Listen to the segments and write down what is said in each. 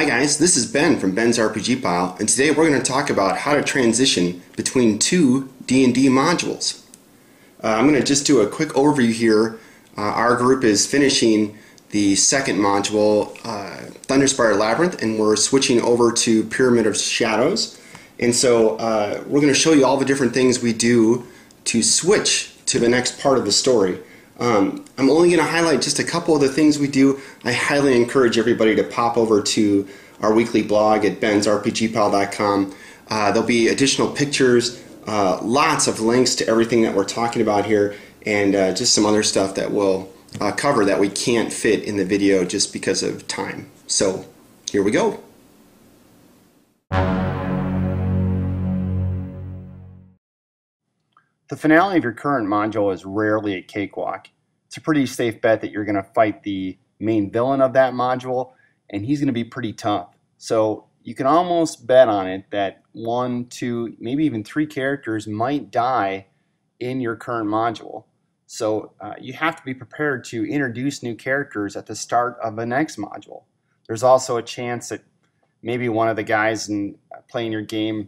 Hi guys, this is Ben from Ben's RPG Pile, and today we're going to talk about how to transition between two D&D modules. I'm going to just do a quick overview here. Our group is finishing the second module, Thunderspire Labyrinth, and we're switching over to Pyramid of Shadows. And so we're going to show you all the different things we do to switch to the next part of the story. I'm only going to highlight just a couple of the things we do. I highly encourage everybody to pop over to our weekly blog at bensrpgpal.com. There'll be additional pictures, lots of links to everything that we're talking about here, and just some other stuff that we'll cover that we can't fit in the video just because of time. So here we go. The finale of your current module is rarely a cakewalk. It's a pretty safe bet that you're going to fight the main villain of that module, and he's going to be pretty tough. So you can almost bet on it that 1, 2, maybe even 3 characters might die in your current module. So you have to be prepared to introduce new characters at the start of the next module. There's also a chance that maybe one of the guys playing your game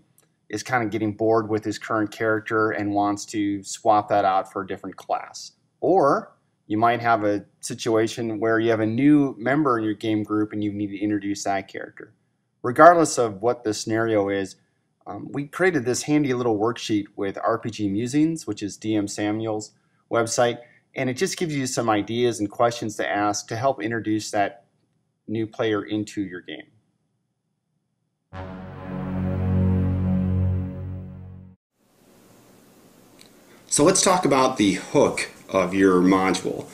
is kind of getting bored with his current character and wants to swap that out for a different class. Or you might have a situation where you have a new member in your game group and you need to introduce that character. Regardless of what the scenario is, we created this handy little worksheet with RPG Musings, which is DM Samuel's website, and it just gives you some ideas and questions to ask to help introduce that new player into your game. So let's talk about the hook of your module.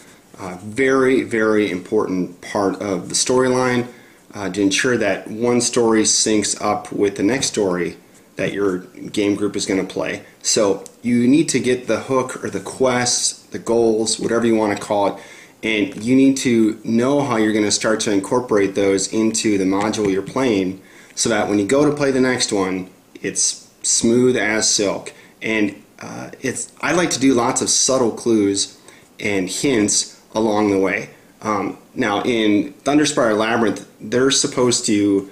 Very, very important part of the storyline to ensure that one story syncs up with the next story that your game group is going to play. So you need to get the hook or the quests, the goals, whatever you want to call it, and you need to know how you're going to start to incorporate those into the module you're playing so that when you go to play the next one, it's smooth as silk. And I like to do lots of subtle clues and hints along the way. Now in Thunderspire Labyrinth, they're supposed to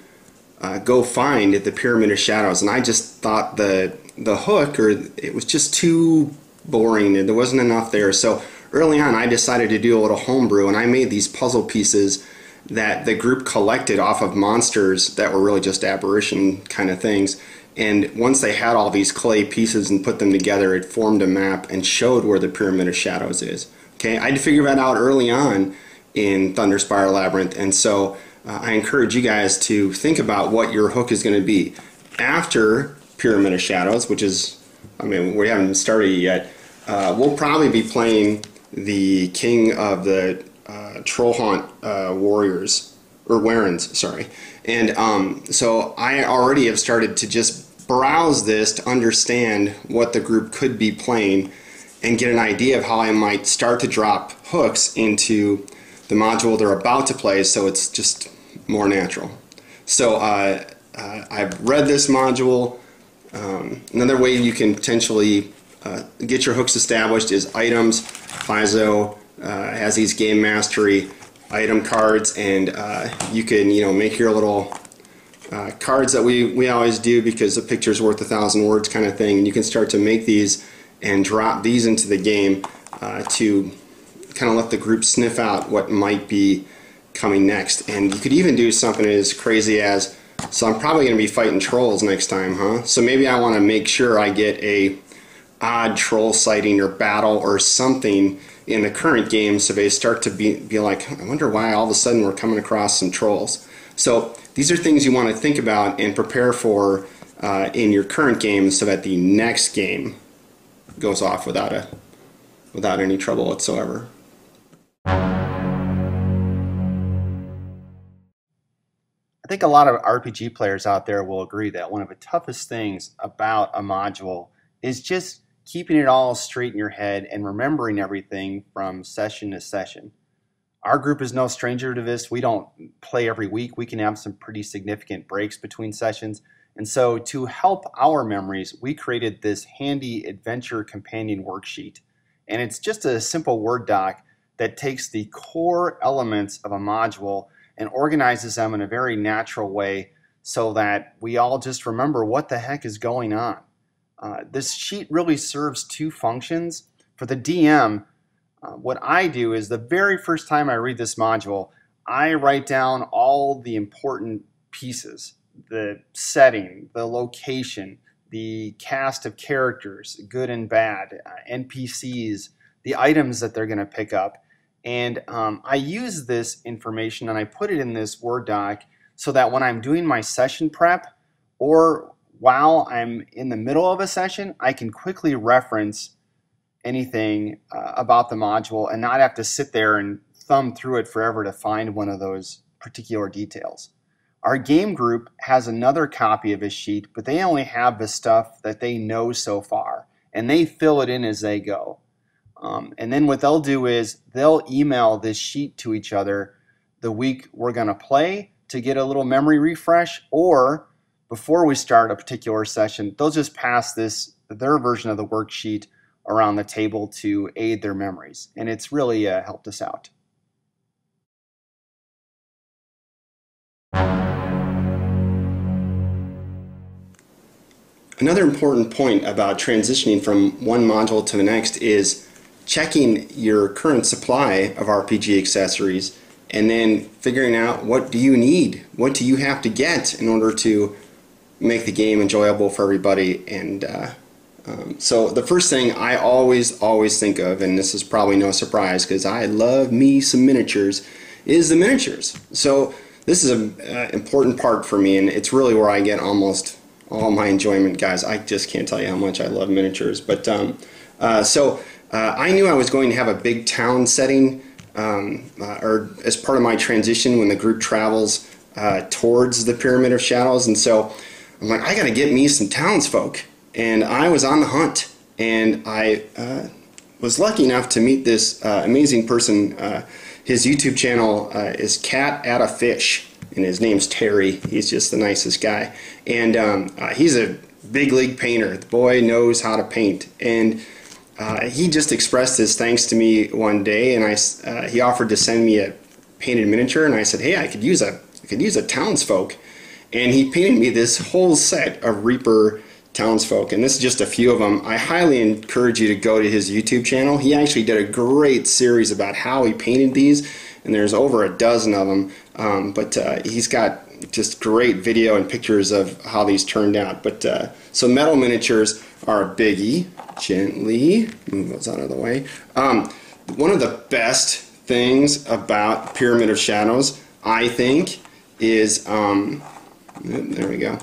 go find the Pyramid of Shadows, and I just thought the hook, or it was just too boring and there wasn't enough there. So early on I decided to do a little homebrew, and I made these puzzle pieces that the group collected off of monsters that were really just apparition kind of things. And once they had all these clay pieces and put them together, it formed a map and showed where the Pyramid of Shadows is. Okay, I had to figure that out early on in Thunderspire Labyrinth, and so I encourage you guys to think about what your hook is going to be. After Pyramid of Shadows, which is, I mean, we haven't started yet, we'll probably be playing the King of the Troll Haunt Warriors, or Warrens, sorry. And so I already have started to just browse this to understand what the group could be playing and get an idea of how I might start to drop hooks into the module they're about to play, so it's just more natural. So I've read this module. Another way you can potentially get your hooks established is items. Paizo has these game mastery item cards, and you can make your little cards that we always do because a picture's worth 1,000 words kind of thing. And you can start to make these and drop these into the game to kind of let the group sniff out what might be coming next. And you could even do something as crazy as, so I'm probably going to be fighting trolls next time, huh? So maybe I want to make sure I get a odd troll sighting or battle or something in the current game, so they start to be like, I wonder why all of a sudden we're coming across some trolls. So these are things you want to think about and prepare for in your current game so that the next game goes off without any trouble whatsoever. I think a lot of RPG players out there will agree that one of the toughest things about a module is just keeping it all straight in your head and remembering everything from session to session. Our group is no stranger to this. We don't play every week. We can have some pretty significant breaks between sessions. And so to help our memories, we created this handy adventure companion worksheet. And it's just a simple Word doc that takes the core elements of a module and organizes them in a very natural way so that we all just remember what the heck is going on. This sheet really serves two functions. For the DM, what I do is the very first time I read this module, I write down all the important pieces, the setting, the location, the cast of characters, good and bad, NPCs, the items that they're going to pick up. And I use this information and I put it in this Word doc so that when I'm doing my session prep or while I'm in the middle of a session, I can quickly reference anything about the module and not have to sit there and thumb through it forever to find one of those particular details. Our game group has another copy of a sheet, but they only have the stuff that they know so far, and they fill it in as they go. And then what they'll do is they'll email this sheet to each other the week we're going to play to get a little memory refresh, or before we start a particular session, they'll just pass their version of the worksheet around the table to aid their memories. And it's really helped us out. Another important point about transitioning from one module to the next is checking your current supply of RPG accessories and then figuring out what do you need, what do you have to get in order to make the game enjoyable for everybody. And so the first thing I always think of, and this is probably no surprise because I love me some miniatures, is the miniatures. So this is an important part for me, and it's really where I get almost all my enjoyment, guys. I just can't tell you how much I love miniatures. But I knew I was going to have a big town setting or as part of my transition when the group travels towards the Pyramid of Shadows, and so I'm like, I gotta get me some townsfolk. And I was on the hunt, and I was lucky enough to meet this amazing person. His YouTube channel is Cat at a Fish, and his name's Terry. He's just the nicest guy. And he's a big league painter. The boy knows how to paint. And he just expressed his thanks to me one day, and he offered to send me a painted miniature, and I said, hey, I could use a townsfolk. And he painted me this whole set of Reaper townsfolk, and this is just a few of them. I highly encourage you to go to his YouTube channel. He actually did a great series about how he painted these, and there's over a dozen of them, but he's got just great video and pictures of how these turned out. But so metal miniatures are a biggie. Gently move those out of the way. One of the best things about Pyramid of Shadows, I think, is there we go,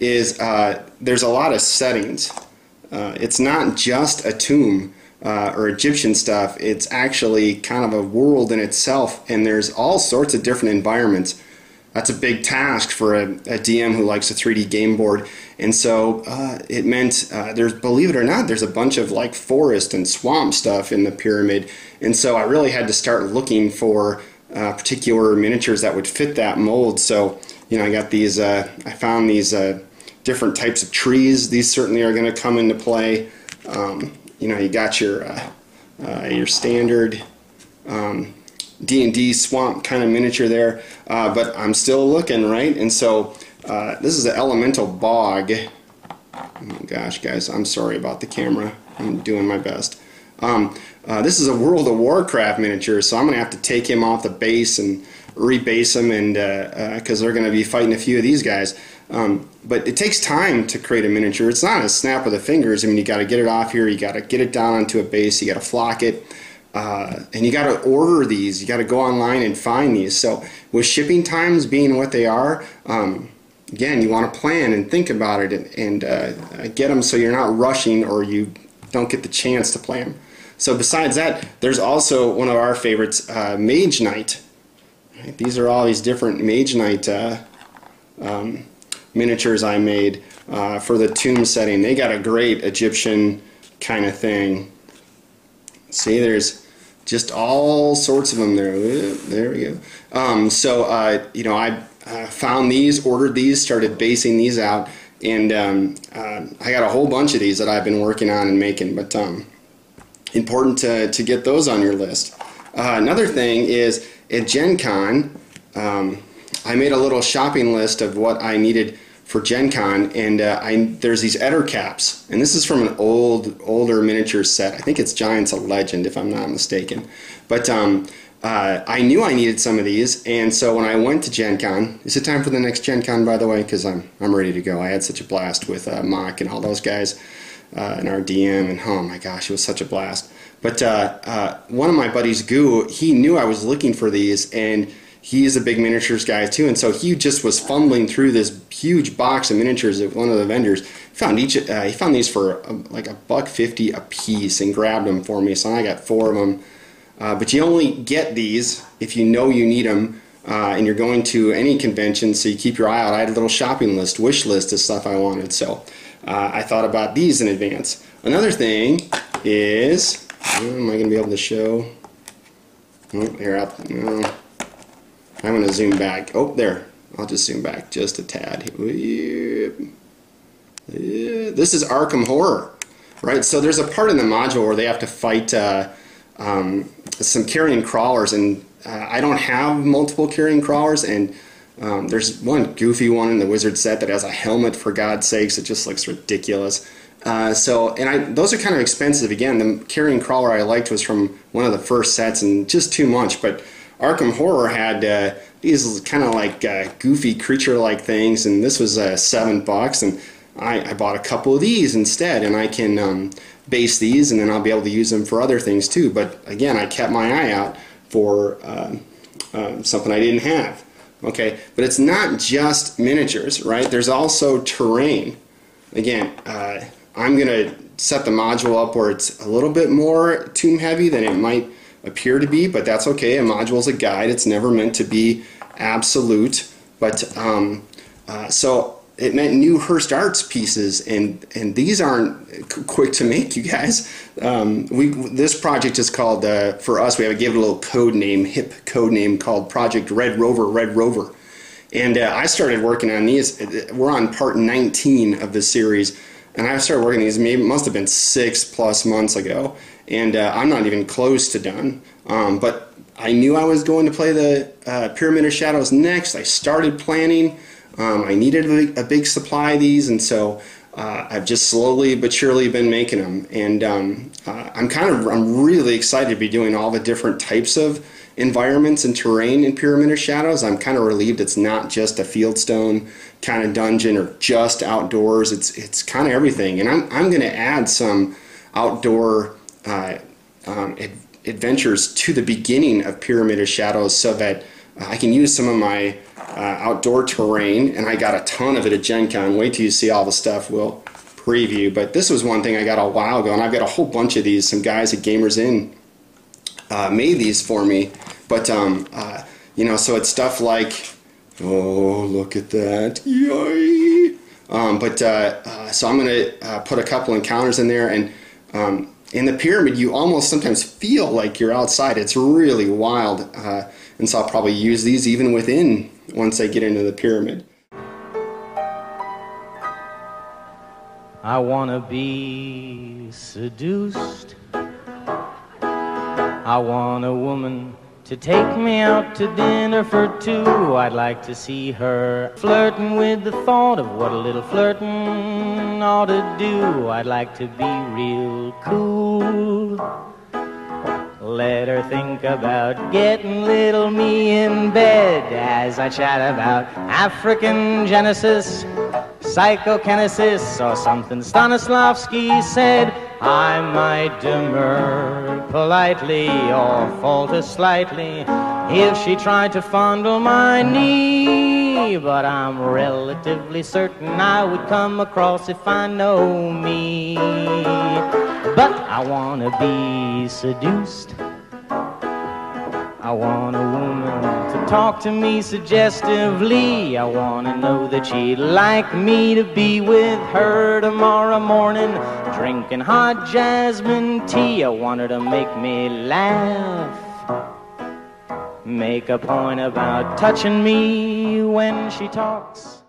is there's a lot of settings. It's not just a tomb or Egyptian stuff. It's actually kind of a world in itself, and there's all sorts of different environments. That's a big task for a DM who likes a 3D game board, and so it meant believe it or not, there's a bunch of like forest and swamp stuff in the pyramid, and so I really had to start looking for particular miniatures that would fit that mold. So I got these. I found these different types of trees. These certainly are going to come into play. You got your standard D&D swamp kind of miniature there, but I'm still looking, right? And so this is an elemental bog. Oh gosh, guys, I'm sorry about the camera. I'm doing my best. This is a World of Warcraft miniature, so I'm going to have to take him off the base and rebase him, and because they're going to be fighting a few of these guys. But it takes time to create a miniature. It's not a snap of the fingers. I mean, you got to get it off here, you got to get it down onto a base, you got to flock it, and you got to order these. You got to go online and find these. So with shipping times being what they are, again, you want to plan and think about it and get them so you're not rushing or you don't get the chance to play them. So besides that, there's also one of our favorites, Mage Knight. Right? These are all these different Mage Knight miniatures I made for the tomb setting. They got a great Egyptian kind of thing. See, there's just all sorts of them there. There we go. I found these, ordered these, started basing these out, and I got a whole bunch of these that I've been working on and making, but important to get those on your list. Another thing is at Gen Con, I made a little shopping list of what I needed for Gen Con, and there's these Eder caps, and this is from an older miniature set. I think it's Giants of Legend, if I'm not mistaken. But I knew I needed some of these, and so when I went to Gen Con, is it time for the next Gen Con, by the way? Because I'm ready to go. I had such a blast with Mock and all those guys, and our DM, and oh my gosh, it was such a blast. But one of my buddies, Goo, he knew I was looking for these, and he's a big miniatures guy too, and so he just was fumbling through this huge box of miniatures at one of the vendors. He found these for like $1.50 a piece and grabbed them for me, so I got 4 of them. But you only get these if you know you need them, and you're going to any convention, so you keep your eye out. I had a little shopping list, wish list of stuff I wanted, so I thought about these in advance. Another thing is, am I going to be able to show? Oh, here, no. I'm going to zoom back. Oh, there. I'll just zoom back just a tad. This is Arkham Horror, right? So there's a part in the module where they have to fight some carrion crawlers, and I don't have multiple carrion crawlers, and there's one goofy one in the wizard set that has a helmet, for God's sakes. It just looks ridiculous. Those are kind of expensive. Again, the carrion crawler I liked was from one of the first sets, and just too much. But Arkham Horror had these kind of like goofy creature-like things, and this was $7, and I bought a couple of these instead, and I can base these, and then I'll be able to use them for other things too. But again, I kept my eye out for something I didn't have. Okay, but it's not just miniatures, right? There's also terrain. Again, I'm going to set the module up where it's a little bit more tomb heavy than it might appear to be, but that's okay. A module is a guide. It's never meant to be absolute. But so it meant new Hearst Arts pieces, and these aren't quick to make, you guys. This project is called, for us, we have to give it a little code name, hip code name, called Project Red Rover. And I started working on these. We're on part 19 of the series, and I started working on these, maybe it must have been 6+ months ago, and I'm not even close to done. But I knew I was going to play the Pyramid of Shadows next. I started planning. I needed a big supply of these, and so I've just slowly but surely been making them. And I'm really excited to be doing all the different types of environments and terrain in Pyramid of Shadows. I'm kind of relieved it's not just a fieldstone kind of dungeon or just outdoors. It's kind of everything, and I'm going to add some outdoor adventures to the beginning of Pyramid of Shadows so that I can use some of my outdoor terrain, and I got a ton of it at Gen Con. Wait till you see all the stuff we'll preview. But this was one thing I got a while ago, and I've got a whole bunch of these. Some guys at Gamers Inn made these for me. But, you know, so it's stuff like, oh, look at that. Yay! So I'm going to put a couple encounters in there, and in the pyramid, you almost sometimes feel like you're outside. It's really wild, and so I'll probably use these even within once I get into the pyramid. I wanna be seduced. I want a woman to take me out to dinner for 2. I'd like to see her flirting with the thought of what a little flirting ought to do. I'd like to be real cool. Let her think about getting little me in bed as I chat about African Genesis, psychokinesis, or something Stanislavski said. I might demur politely or falter slightly if she tried to fondle my knee, but I'm relatively certain I would come across if I know me. But I want to be seduced. I want a woman to talk to me suggestively. I want to know that she'd like me to be with her tomorrow morning, drinking hot jasmine tea. I want her to make me laugh, make a point about touching me when she talks.